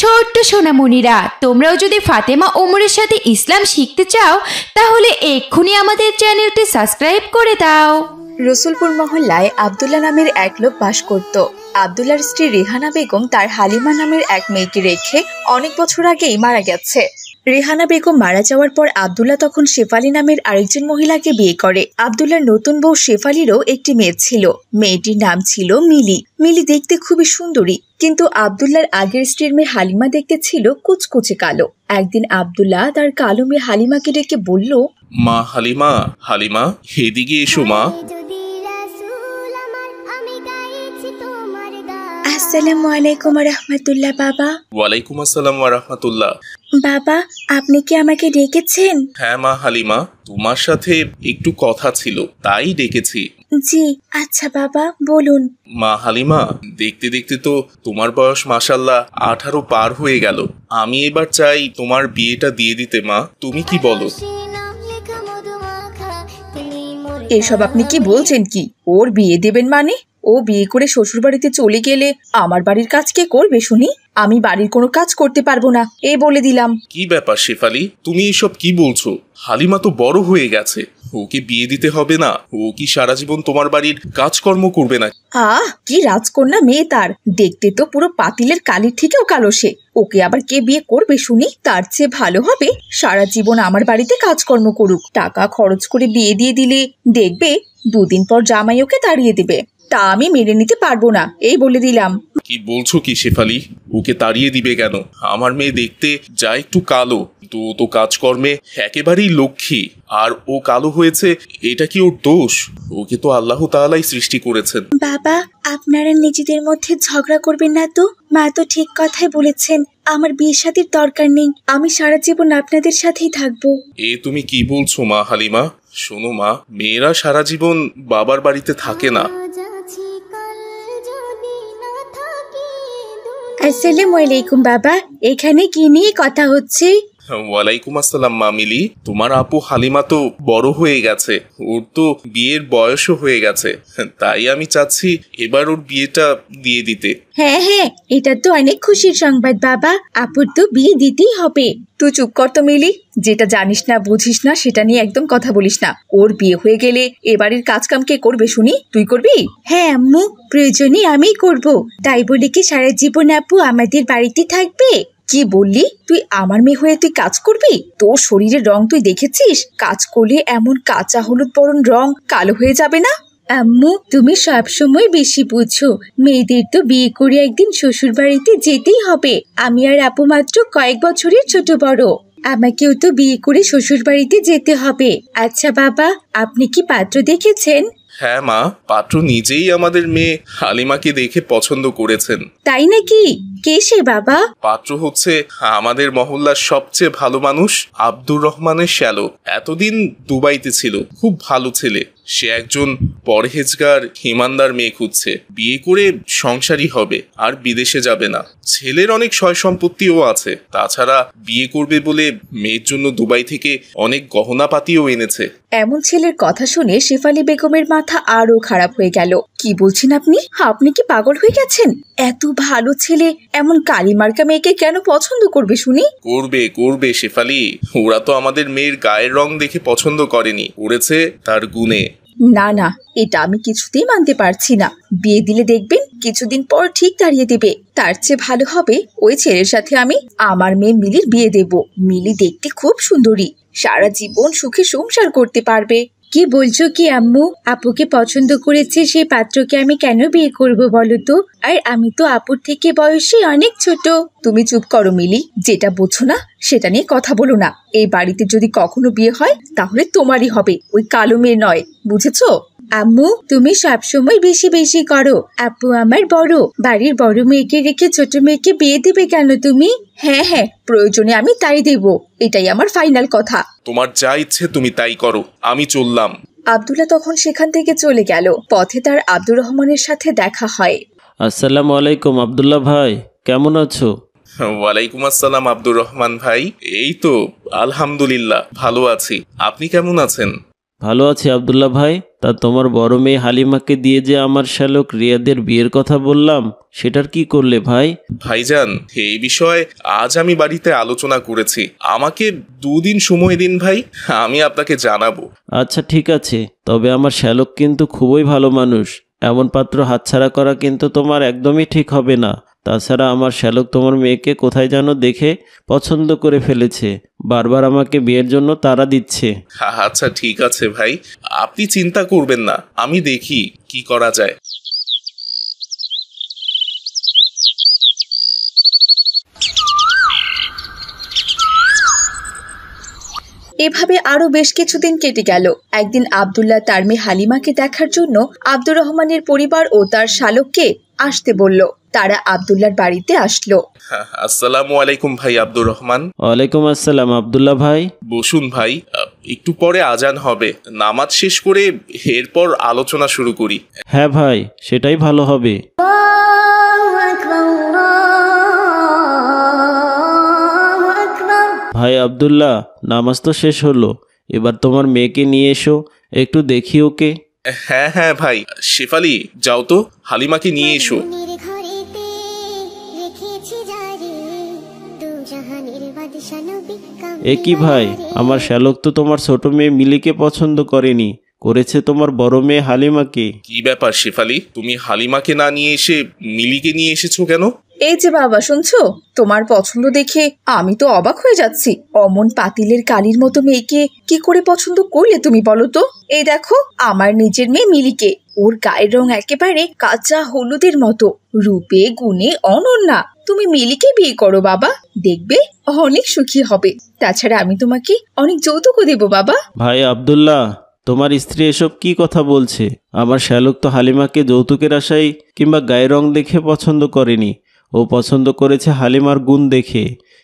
ছোট্ট সোনামণিরা, তোমরাও যদি ফাতেমা ওমরের সাথে ইসলাম শিখতে চাও তাহলে এক্ষুনি আমাদের চ্যানেলটি সাবস্ক্রাইব করে দাও। রসুলপুর মহল্লায় আব্দুল্লাহ নামের এক লোক বাস করত। আব্দুল্লাহর স্ত্রী রেহানা বেগম তার হালিমা নামের এক মেয়েকে রেখে অনেক বছর আগেই মারা গেছে। রেহানা বেগম মারা যাওয়ার পর আব্দুল্লাহ তখন শেফালি নামের আরেকজন মহিলাকে বিয়ে করে। আব্দুল্লাহর নতুন বউ শেফালিরও একটি মেয়ে ছিল। মেয়েটির নাম ছিল মিলি। মিলি দেখতে খুবই সুন্দরী, কিন্তু আব্দুল্লাহর আগের স্ত্রীর মেয়ে হালিমা দেখতে ছিল কুচকুচে কালো। একদিন আব্দুল্লাহ তার কালো মেয়ে হালিমাকে ডেকে বলল, মা হালিমা, হালিমা এদিকে এসো মা। আসসালামু আলাইকুম রাহমাতুল্লাহ বাবা। ওয়ালাইকুম আসসালাম ওয়া রাহমাতুল্লাহ। বাবা, আপনি কি আমাকে ডেকেছেন? হ্যাঁ মা হালিমা, তোমার সাথে একটু কথা ছিল তাই ডেকেছি। জি আচ্ছা বাবা, বলুন। মা হালিমা, দেখতে দেখতে তো তোমার বয়স মাশাআল্লাহ 18 পার হয়ে গেল। আমি এবার চাই তোমার বিয়েটা দিয়ে দিতে মা, তুমি কি বলো? এসব আপনি কি বলছেন? কি ওর বিয়ে দেবেন মানে? ও বিয়ে করে শ্বশুর বাড়িতে চলে গেলে আমার বাড়ির কাজ কে করবে শুনি? আমি বাড়ির কোনো কাজ করতে পারবো না, এই বলে দিলাম। কি ব্যাপার শেফালি, তুমি এসব কি বলছো? হালিমা তো বড় হয়ে গেছে, ওকে বিয়ে দিতে হবে না? ও কি সারা জীবন তোমার বাড়ির কাজকর্ম করবে না? কি রাজকন্যা মেয়ে তার, দেখতে তো পুরো পাতিলের কালির থেকেও কালো সে। ওকে আবার কে বিয়ে করবে শুনি? তার চেয়ে ভালো হবে সারা জীবন আমার বাড়িতে কাজকর্ম করুক। টাকা খরচ করে বিয়ে দিয়ে দিলে দেখবে 2 দিন পর জামাই ওকে তাড়িয়ে দেবে। তা আমি মেনে নিতে পারবো না, এই বলে দিলাম। কি বলছো কি শেফালি? ওকে তাড়িয়ে দিবে কেন? আমার মেয়ে দেখতে যা একটু কালো, তো তো কাজকর্মে একেবারেই লক্ষ্মী। আর ও কালো হয়েছে এটা কি ওর দোষ? ওকে তো আল্লাহ তাআলাই সৃষ্টি করেছেন। বাবা, আপনারা নিজেদের মধ্যে ঝগড়া করবেন না তো। মা তো ঠিক কথাই বলেছেন, আমার বিয়ে শাদীর দরকার নেই। আমি সারা জীবন আপনাদের সাথেই থাকবো। এ তুমি কি বলছো মা হালিমা? শোনো মা, মেয়েরা সারা জীবন বাবার বাড়িতে থাকে না। আসসালামু আলাইকুম বাবা, এখানে কি নিয়ে কথা হচ্ছে? ওয়ালাইকুম আসসালাম মা মিলি। তোমার আপু হালিমা তো বড় হয়ে গেছে, ওর তো বিয়ের বয়সও হয়ে গেছে, তাই আমি চাচ্ছি এবার ওর বিয়েটা দিয়ে দিতে। হ্যাঁ হ্যাঁ, এটা তো অনেক খুশির সংবাদ বাবা। আপুর তো বিয়ে দিতেই হবে। তুই চুপ কর তো মিলি, যেটা জানিস না বুঝিস না সেটা নিয়ে একদম কথা বলিস না। ওর বিয়ে হয়ে গেলে এ বাড়ির কাজ কাম কে করবে শুনি? তুই করবি? হ্যাঁ আম্মু, প্রয়োজনে আমিই করব। তাই বলে কি সারা জীবন আপু আমাদের বাড়িতে থাকবে? কি বললি? তুই আমার মেয়ে হয়ে তুই কাজ করবি? তোর শরীরের রং তুই দেখেছিস? কাজ করলে এমন কাঁচা হলুদ বরণ রং কালো হয়ে যাবে না? আম্মু, তুমি সবসময় বেশি বুঝো। মেয়েদের তো বিয়ে করে একদিন শ্বশুর বাড়িতে যেতেই হবে। আমি আর আপু মাত্র কয়েক বছরের ছোট বড়। আমাকেও তো বিয়ে করে শ্বশুর বাড়িতে যেতে হবে। আচ্ছা বাবা, আপনি কি পাত্র দেখেছেন? হ্যাঁ মা, পাত্র নিজেই আমাদের মেয়ে হালিমাকে দেখে পছন্দ করেছেন। তাই নাকি? কে সে বাবা? পাত্র হচ্ছে আমাদের মহল্লার সবচেয়ে ভালো মানুষ আব্দুর রহমানের শ্যালো। এতদিন দুবাইতে ছিল, খুব ভালো ছেলে। সে একজন পরহেজগার ইমানদার মেয়ে খুঁজছে, বিয়ে করে সংসারী হবে আর বিদেশে যাবে না। ছেলের অনেক সয় সম্পত্তিও আছে, তাছাড়া বিয়ে করবে বলে মেয়ের জন্য দুবাই থেকে অনেক গহনাপাতিও এনেছে। এমন ছেলের কথা শুনে শেফালি বেগমের মাথা আরো খারাপ হয়ে গেল। কি বলছেন আপনি? আপনি কি পাগল হয়ে গেছেন? এত ভালো ছেলে এমন কালিমার্কা মেয়েকে কেন পছন্দ করবে শুনি? করবে করবে শেফালি, ওরা তো আমাদের মেয়ের গায়ের রং দেখে পছন্দ করেনি, করেছে তার গুণে। না না, এটা আমি কিছুতেই মানতে পারছি না। বিয়ে দিলে দেখবেন কিছুদিন পর ঠিক দাঁড়িয়ে দেবে। তার চেয়ে ভালো হবে ওই ছেলের সাথে আমি আমার মেয়ে মিলির বিয়ে দেব। মিলি দেখতে খুব সুন্দরী, সারা জীবন সুখে সংসার করতে পারবে। কি বলছো কি আম্মু? আপুকে পছন্দ করেছে সেই পাত্রকে আমি কেন বিয়ে করব বলো তো? আর আমি তো আপুর থেকে বয়সে অনেক ছোট। তুমি চুপ করো মিলি, যেটা বোঝো না সেটা নিয়ে কথা বলো না। এই বাড়িতে যদি কখনো বিয়ে হয় তাহলে তোমারই হবে, ওই কালো মেয়ে নয়, বুঝেছো? আম্মু, তুমি সবসময় বেশি বেশি করো। আপু আমার বড়, বাড়ির বড় মেয়েকে রেখে ছোট মেয়েকে বিয়ে দেবে কেন তুমি? হ্যাঁ হ্যাঁ, প্রয়োজনে আমি তাই দেব, এটাই আমার ফাইনাল কথা। তোমার যা ইচ্ছে তুমি তাই করো, আমি চললাম। আব্দুল্লাহ তখন সেখান থেকে চলে গেল। পথে তার আব্দুর রহমানের সাথে দেখা হয়। আসসালামু আলাইকুম আব্দুল্লাহ ভাই, কেমন আছো? ওয়ালাইকুম আসসালাম আব্দুর রহমান ভাই। এই তো আলহামদুলিল্লাহ ভালো আছি, আপনি কেমন আছেন? ভালো আছি আব্দুল্লাহ ভাই। তা তোমার বড় মেয়ে হালিমাকে দিয়ে যে আমার শ্যালক রিয়াদের বিয়ের কথা বললাম, সেটার কি করলে ভাই? ভাইজান, এই বিষয়ে আজ আমি বাড়িতে আলোচনা করেছি। আমাকে 2 দিন সময় দিন ভাই, আমি আপনাকে জানাবো। আচ্ছা ঠিক আছে, তবে আমার শ্যালক কিন্তু খুবই ভালো মানুষ। এমন পাত্র হাতছাড়া করা কিন্তু তোমার একদমই ঠিক হবে না। তাছাড়া আমার শ্যালক তোমার মেয়েকে কোথায় যেন দেখে পছন্দ করে ফেলেছে, বারবার আমাকে বিয়ের জন্য তাড়া দিচ্ছে। আচ্ছা ঠিক আছে ভাই, আপনি চিন্তা করবেন না, আমি দেখি কি করা যায়। এভাবে আরো বেশ কিছুদিন কেটে গেল। একদিন আব্দুল্লাহ তার মেয়ে হালিমাকে দেখার জন্য আব্দুর রহমানের পরিবার ও তার শালককে আসতে বলল। তারা আব্দুল্লাহর বাড়িতে আসলো। আসসালামু আলাইকুম ভাই আব্দুর রহমান। ওয়ালাইকুম আসসালাম আব্দুল্লাহ ভাই। বসুন ভাই, একটু পরে আজান হবে, নামাজ শেষ করে এরপর আলোচনা শুরু করি। হ্যাঁ ভাই, সেটাই ভালো হবে। ভাই আব্দুল্লাহ, নামাজ তো শেষ হলো, এবার তোমার মেয়েকে নিয়ে এসো, একটু দেখি ওকে। হ্যাঁ হ্যাঁ ভাই, শেফালি যাও তো, হালিমাকে নিয়ে এসো। এ কি ভাই, আমার শ্যালক তো তোমার ছোট মেয়ে মিলিকে পছন্দ করেনি, করেছে তোমার বড় মেয়ে হালিমাকে। কি ব্যাপার শেফালি, তুমি হালিমাকে না নিয়ে এসে মিলিকে নিয়ে এসেছো কেন? এই যে বাবা, শুনছো? তোমার পছন্দ দেখে আমি তো অবাক হয়ে যাচ্ছি। অমন পাতিলের কালির মতো মেয়েকে কি করে পছন্দ করলে তুমি বলো তো? এই দেখো, আমার নিজের মেয়ে মিলিকে। ওর গায়ের রং একেবারে কাঁচা হলুদের মতো, রূপে গুণে অনন্যা। তুমি মিলিকে বিয়ে করো বাবা, দেখবে অনেক সুখী হবে। তাছাড়া আমি তোমাকে অনেক যৌতুকও দেবো বাবা। ভাই আব্দুল্লাহ, তোমার স্ত্রী এসব কি কথা বলছে? আমার শ্যালক তো হালিমাকে যৌতুকের আশায় কিংবা গায়ের রং দেখে পছন্দ করেনি, ও পছন্দ করেছে হালিমার গুণ দেখে।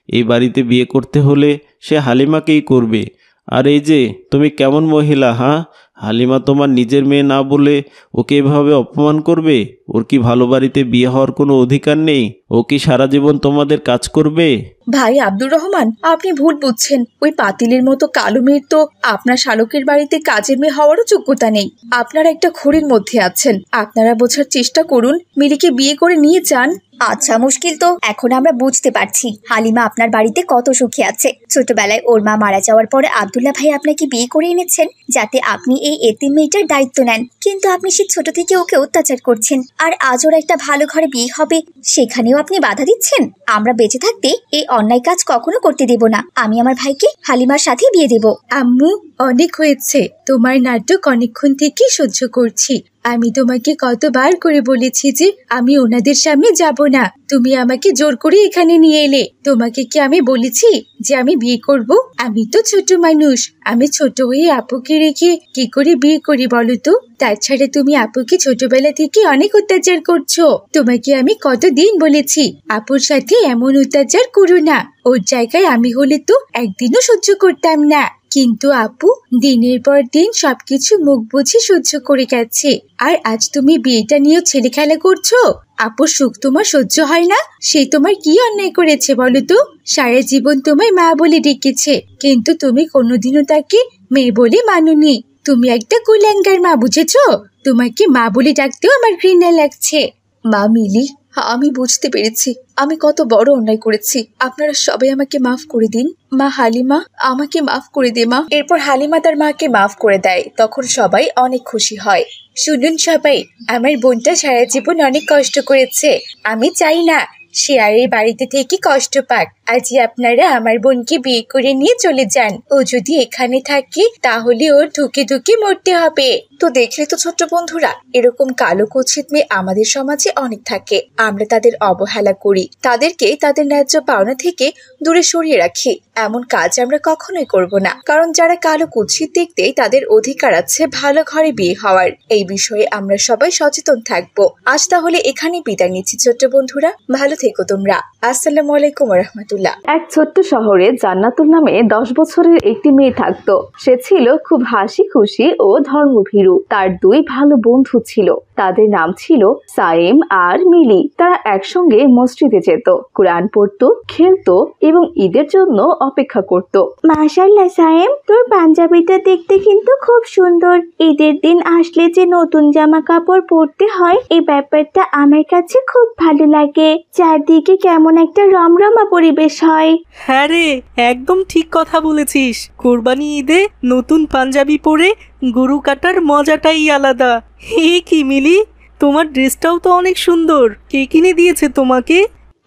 এই বাড়িতে বিয়ে করতে হলে সে হালিমাকেই করবে। আর এই যে তুমি কেমন মহিলা, হ্যাঁ? হালিমা তোমার নিজের মেয়ে না বলে ওকে এভাবে অপমান করবে? ওর কি ভালো বাড়িতে বিয়ে হওয়ার কোনো অধিকার নেই? ও কি সারা জীবন তোমাদের কাজ করবে? ভাই আব্দুর রহমান, আপনি ভুল বুঝছেন। ওই পাতিলের মতো কালো মেয়ের তো আপনার শালকের বাড়িতে কাজের মেয়ে হওয়ারও যোগ্যতা নেই। আপনারা একটা ঘোরের মধ্যে আছেন। আপনারা বোঝার চেষ্টা করুন, মিলিকে বিয়ে করে নিয়ে যান। আচ্ছা, মুশকিল তো এখন আমরা বুঝতে পারছি। হালিমা আপনার বাড়িতে কত সুখে আছে। ছোটবেলায় ওর মা মারা যাওয়ার পরে আব্দুল্লাহ ভাই আপনাকে বিয়ে করে এনেছেন যাতে আপনি এই এতিম মেয়েটার দায়িত্ব নেন, কিন্তু আপনি সে ছোট থেকে ওকে অত্যাচার করছেন। আর আজ ওর একটা ভালো ঘরে বিয়ে হবে, সেখানেও আপনি বাধা দিচ্ছেন। আমরা বেঁচে থাকতে এই অন্যায় কাজ কখনো করতে দেব না। আমি আমার ভাইকে হালিমার সাথে বিয়ে দেব। আম্মু, অনেক হয়েছে, তোমার নাটক অনেকক্ষণ থেকে সহ্য করছি। আমি তোমাকে কতবার করে বলেছি যে আমি ওনাদের সামনে যাব না, তুমি আমাকে জোর করে এখানে নিয়ে এলে। তোমাকে কি আমি বলেছি যে আমি বিয়ে করব? আমি তো ছোট মানুষ, আমি ছোট হয়ে আপুকে রেখে কি করে বিয়ে করি বলো তো? তাছাড়া তুমি আপুকে ছোটবেলা থেকে অনেক অত্যাচার করছো। তোমাকে আমি কতদিন বলেছি আপুর সাথে এমন অত্যাচার করো না। ওর জায়গায় আমি হলে তো একদিনও সহ্য করতাম না, কিন্তু আপু দিনের পর দিন সবকিছু মুখ বুঝে সহ্য করে গেছে। আর আজ তুমি বিয়েটা নিয়েও ছেলে খেলা করছো। আপুর সুখ তোমার সহ্য হয় না? সে তোমার কি অন্যায় করেছে বলো তো? সারা জীবন তোমায় মা বলে ডেকেছে, কিন্তু তুমি কোনোদিনও তাকে মেয়ে বলে মানোনি। তুমি একটা কুলাঙ্গার মা, বুঝেছো? তোমাকে মা বলে ডাকতেও আমার ঘৃণা লাগছে। মা মিলি, আমি বুঝতে পেরেছি আমি কত বড় অন্যায় করেছি। আপনারা সবাই আমাকে মাফ করে দিন। মা হালিমা, আমাকে মাফ করে দে মা। এরপর হালিমা তার মাকে মাফ করে দেয়। তখন সবাই অনেক খুশি হয়। শুনুন সবাই, আমার বোনটা সারা জীবন অনেক কষ্ট করেছে। আমি চাই না সে আর এই বাড়িতে থেকে কষ্ট পাক। আজই আপনারা আমার বোনকে বিয়ে করে নিয়ে চলে যান। ও যদি এখানে থাকে তাহলে ওর ধুকে ধুকে মরতে হবে। তো দেখলে তো ছোট্ট বন্ধুরা, এরকম কালো কুৎসিত মেয়ে আমাদের সমাজে অনেক থাকে। আমরা তাদের অবহেলা করি, তাদেরকে তাদের ন্যায্য পাওনা থেকে দূরে সরিয়ে রাখি। এমন কাজ আমরা কখনোই করব না, কারণ যারা কালো কুৎসিত দেখতে তাদের অধিকার আছে ভালো ঘরে বিয়ে হওয়ার। এই বিষয়ে আমরা সবাই সচেতন থাকবো। আজ তাহলে এখানে বিদায় নিচ্ছি ছোট্ট বন্ধুরা, ভালো থেকো তোমরা। আসসালামু আলাইকুম ওয়া রাহমাতুল্লাহ। এক ছোট্ট শহরে জান্নাতুল নামে 10 বছরের একটি মেয়ে থাকতো। সে ছিল খুব হাসি খুশি ও ধর্মভীরু। হিরু। তার দুই ভালো বন্ধু ছিল, তাদের নাম ছিল সাইম আর মিলি। তারা একসঙ্গে মসজিদে যেত, কোরআন পড়তো, খেলতো এবং ঈদের জন্য অপেক্ষা করত। মাশাআল্লাহ সাইম, তোর পাঞ্জাবিটা দেখতে কিন্তু খুব সুন্দর। ঈদের দিন আসলে যে নতুন জামা কাপড় পরতে হয়, এই ব্যাপারটা আমার কাছে খুব ভালো লাগে। চারদিকে কেমন একটা রমরমা পরিবেশ হয়। হ্যাঁ রে, একদম ঠিক কথা বলেছিস। কোরবানি ঈদে নতুন পাঞ্জাবি পরে গরু কাটার মজাটাই আলাদা। হে কি মিলি, তোমার ড্রেসটাও তো অনেক সুন্দর। কে কিনে দিয়েছে তোমাকে?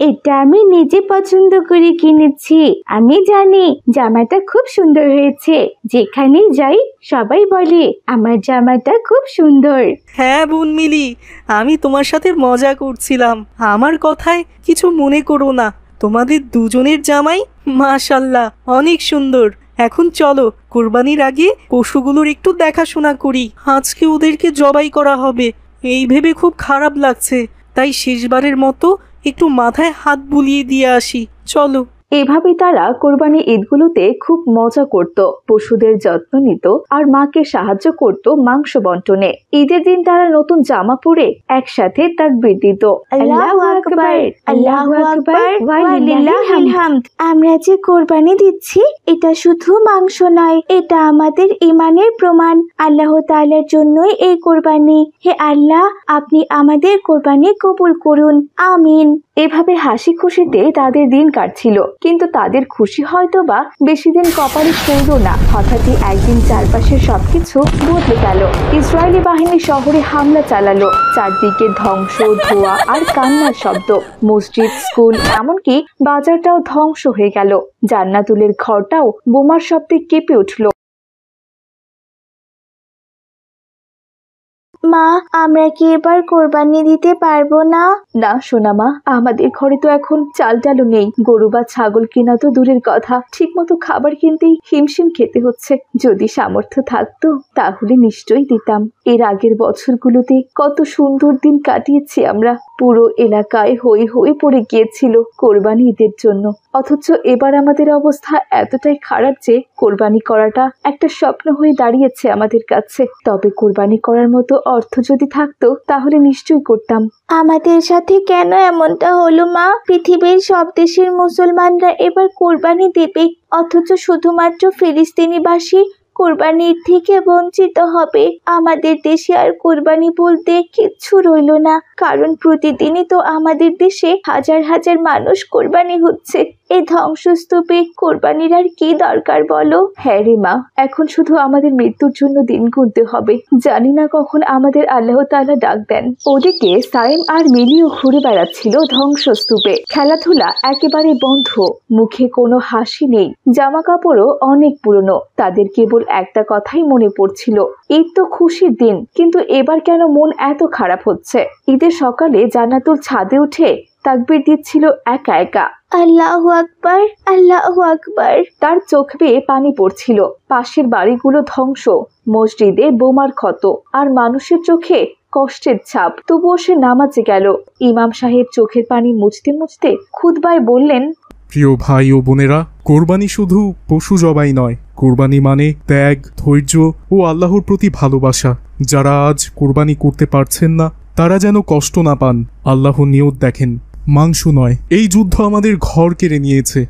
এটা আমি নিজে পছন্দ করে কিনেছি। আমি জানি জামাটা খুব সুন্দর হয়েছে। যেখানে যাই সবাই বলে আমার জামাটা খুব সুন্দর। হ্যাঁ বোন মিলি, আমি তোমার সাথে মজা করছিলাম। আমার কথায় কিছু মনে করো না। তোমাদের দুজনের জামাই মাশাআল্লাহ অনেক সুন্দর। এখন চলো, কোরবানির আগে পশুগুলোর একটু দেখাশোনা করি। আজকে ওদেরকে জবাই করা হবে, এই ভেবে খুব খারাপ লাগছে। তাই শেষবারের মতো একটু মাথায় হাত বুলিয়ে দিয়ে আসি। চলো। এভাবে তারা কোরবানি ঈদগুলোতে খুব মজা করত, পশুদের যত্ন নিত আর মাকে সাহায্য করত মাংস বন্টনে। ঈদের দিন তারা নতুন জামা পরে একসাথে তাকবীর দিত, আল্লাহু আকবার, আল্লাহু আকবার, ওয়ালিল্লাহিল হামদ। আমরা যে কোরবানি দিচ্ছি এটা শুধু মাংস নয়, এটা আমাদের ঈমানের প্রমাণ। আল্লাহ তাআলার জন্যই এই কোরবানি। হে আল্লাহ, আপনি আমাদের কোরবানি কবুল করুন, আমিন। এভাবে হাসি খুশিতে তাদের দিন কাটছিল, কিন্তু তাদের খুশি হয়তো বা বেশি দিন কপালে পড়ল না। হঠাৎই একদিন চারপাশের সবকিছু বদলে গেল। ইসরায়েলি বাহিনী শহরে হামলা চালালো। চারদিকে ধ্বংস, ধোঁয়া আর কান্নার শব্দ। মসজিদ, স্কুল, এমনকি বাজারটাও ধ্বংস হয়ে গেল। জান্নাতুলের ঘরটাও বোমার শব্দে কেঁপে উঠল। মা, আমরা কি এবার কোরবানি দিতে পারবো না? না সোনা মা, আমাদের ঘরে তো এখন চাল ডালও নেই। গরু বা ছাগল কেনা তো দূরের কথা, ঠিক মতো খাবার কিনতেই হিমশিম খেতে হচ্ছে। যদি সামর্থ্য থাকতো তাহলে নিশ্চয়ই দিতাম। এর আগের বছরগুলোতে কত সুন্দর দিন কাটিয়েছি আমরা। পুরো এলাকায় হই হই পড়ে গিয়েছিল কোরবানি ঈদের জন্য। অথচ এবার আমাদের অবস্থা এতটাই খারাপ যে কোরবানি করাটা একটা স্বপ্ন হয়ে দাঁড়িয়েছে আমাদের কাছে। তবে কোরবানি করার মতো অর্থ যদি থাকতো তাহলে নিশ্চয়ই করতাম। আমাদের সাথে কেন এমনটা হলো মা? পৃথিবীর সব দেশের মুসলমানরা এবার কোরবানি দেবে, অথচ শুধুমাত্র ফিলিস্তিনিবাসী কোরবানির থেকে বঞ্চিত হবে। আমাদের দেশে আর কোরবানি বলতে কিচ্ছু রইল না, কারণ প্রতিদিনই তো আমাদের দেশে হাজার হাজার মানুষ কোরবানি হচ্ছে। এই ধ্বংসস্তূপে কোরবানির আর কি দরকার বলো? হ্যাঁ রে মা, এখন শুধু আমাদের মৃত্যুর জন্য দিন গুনতে হবে। জানি না কখন আমাদের আল্লাহ তাআলা ডাক দেন। ওদিকে সাইম আর মিলিও ঘুরে বেড়াচ্ছিল ধ্বংসস্তূপে। খেলাধুলা একেবারে বন্ধ, মুখে কোনো হাসি নেই, জামা কাপড়ও অনেক পুরনো। তাদের কেবল একটা কথাই মনে পড়ছিল, ঈদ তো খুশির দিন, কিন্তু এবার কেন মন এত খারাপ হচ্ছে। ঈদের সকালে জান্নাতুল ছাদে উঠে তাকবীর দিচ্ছিল একা একা। আল্লাহু আকবার, আল্লাহু আকবার। তার চোখ বেয়ে পানি পড়ছিল। পাশের বাড়িগুলো ধ্বংস, মসজিদে বোমার ক্ষত আর মানুষের চোখে কষ্টের ছাপ। তবুও সে নামাজে গেল। ইমাম সাহেব চোখের পানি মুছতে মুছতে খুতবায় বললেন, প্রিয় ভাই ও বোনেরা, কোরবানি শুধু পশু জবাই নয়, কোরবানি মানে ত্যাগ, ধৈর্য ও আল্লাহর প্রতি ভালোবাসা। যারা আজ কোরবানি করতে পারছেন না তারা যেন কষ্ট না পান। আল্লাহ নিয়ত দেখেন, মাংস নয়। এই যুদ্ধ আমাদের ঘর কেড়ে নিয়েছে,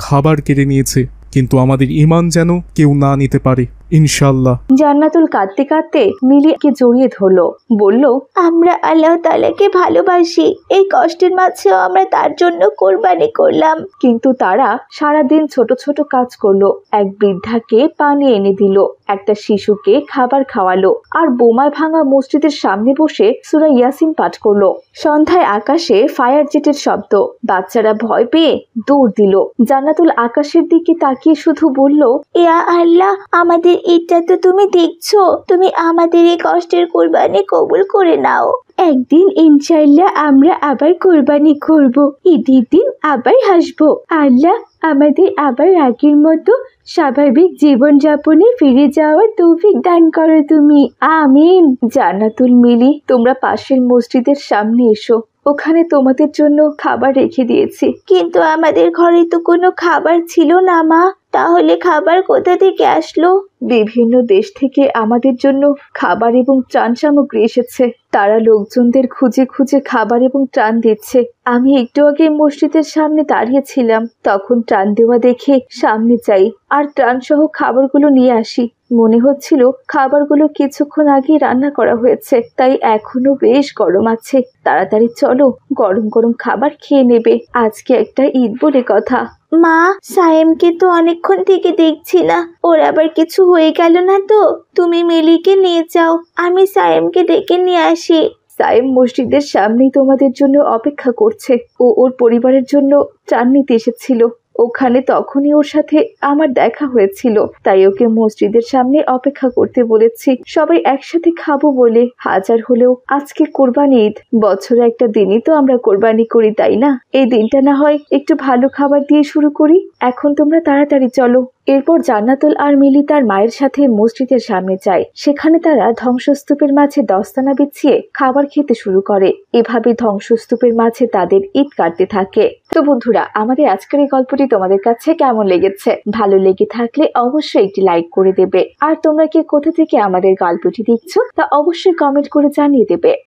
খাবার কেড়ে নিয়েছে, কিন্তু আমাদের ঈমান যেন কেউ না নিতে পারে, ইনশাআল্লাহ। জান্নাতুল কাঁদতে কাঁদতে মিলিকে জড়িয়ে ধরলো, বলল, আমরা আল্লাহ তাআলাকে ভালোবাসি। এই কষ্টের মাঝেও আমরা তার জন্য কোরবানি করলাম। কিন্তু তারা সারাদিন ছোট ছোট কাজ করলো। এক বৃদ্ধাকে পানি এনে দিল, একটা শিশুকে খাবার খাওয়ালো, আর বোমায় ভাঙা মসজিদের সামনে বসে সূরা ইয়াসিন পাঠ করলো। সন্ধ্যায় আকাশে ফায়ার জেটের শব্দ। বাচ্চারা ভয় পেয়ে দৌড় দিল। জান্নাতুল আকাশের দিকে তাকিয়ে শুধু বলল, ইয়া আল্লাহ, আমাদের ঈদটা তো তুমি দেখছো, তুমি আমাদের এই কষ্টের কোরবানি কবুল করে নাও। একদিন ইনশাআল্লাহ আমরা আবার কোরবানি করব, ঈদের দিন আবার হাসবো। আল্লাহ, আমাদের আবার আগের মতো স্বাভাবিক জীবন যাপনে ফিরে যাওয়ার তৌফিক দান করো তুমি, আমিন। জান্নাতুল, মিলি, তোমরা পাশের মসজিদের সামনে এসো, ওখানে তোমাদের জন্য খাবার রেখে দিয়েছি। কিন্তু আমাদের ঘরে তো কোনো খাবার ছিল না মা, তাহলে খাবার কোথা থেকে আসলো? বিভিন্ন দেশ থেকে আমাদের জন্য খাবার এবং ত্রাণ সামগ্রী এসেছে। তারা লোকজনদের খুঁজে খুঁজে খাবার এবং ত্রাণ দিচ্ছে। আমি একটু আগে মসজিদের সামনে দাঁড়িয়েছিলাম, তখন ত্রাণ দেওয়া দেখে সামনে যাই আর ত্রাণ সহ খাবারগুলো নিয়ে আসি। মনে হচ্ছিল খাবারগুলো কিছুক্ষণ আগে রান্না করা হয়েছে, তাই এখনো বেশ গরম আছে। তাড়াতাড়ি চলো, গরম গরম খাবার খেয়ে নেবে। আজকে একটা ঈদ বলে কথা। মা, সায়েমকে তো অনেকক্ষণ থেকে দেখছি না, ওর আবার কিছু হয়ে গেল না তো? তুমি মিলিকে নিয়ে যাও, আমি সায়েমকে ডেকে নিয়ে আসি। সায়েম মসজিদের সামনেই তোমাদের জন্য অপেক্ষা করছে। ও ওর পরিবারের জন্য ত্রাণ নিতে এসেছিল। ওখানে তখনই ওর সাথে আমার দেখা হয়েছিল, তাই ওকে মসজিদের সামনে অপেক্ষা করতে বলেছি, সবাই একসাথে খাবো বলে। হাজার হলেও আজকে কোরবানি ঈদ, বছরে একটা দিনই তো আমরা কোরবানি করি, তাই না? এই দিনটা না হয় একটু ভালো খাবার দিয়ে শুরু করি। এখন তোমরা তাড়াতাড়ি চলো। এরপর জান্নাতুল আর মিলি তার মায়ের সাথে মসজিদের সামনে যায়। সেখানে তারা ধ্বংসস্তূপের মাঝে দস্তানা বিছিয়ে খাবার খেতে শুরু করে। এভাবে ধ্বংসস্তূপের মাঝে তাদের ঈদ কাটতে থাকে। তো বন্ধুরা, আমাদের আজকের এই গল্পটি তোমাদের কাছে কেমন লেগেছে? ভালো লেগে থাকলে অবশ্যই একটি লাইক করে দেবে। আর তোমরা কি কোথা থেকে আমাদের গল্পটি দেখছো তা অবশ্যই কমেন্ট করে জানিয়ে দেবে।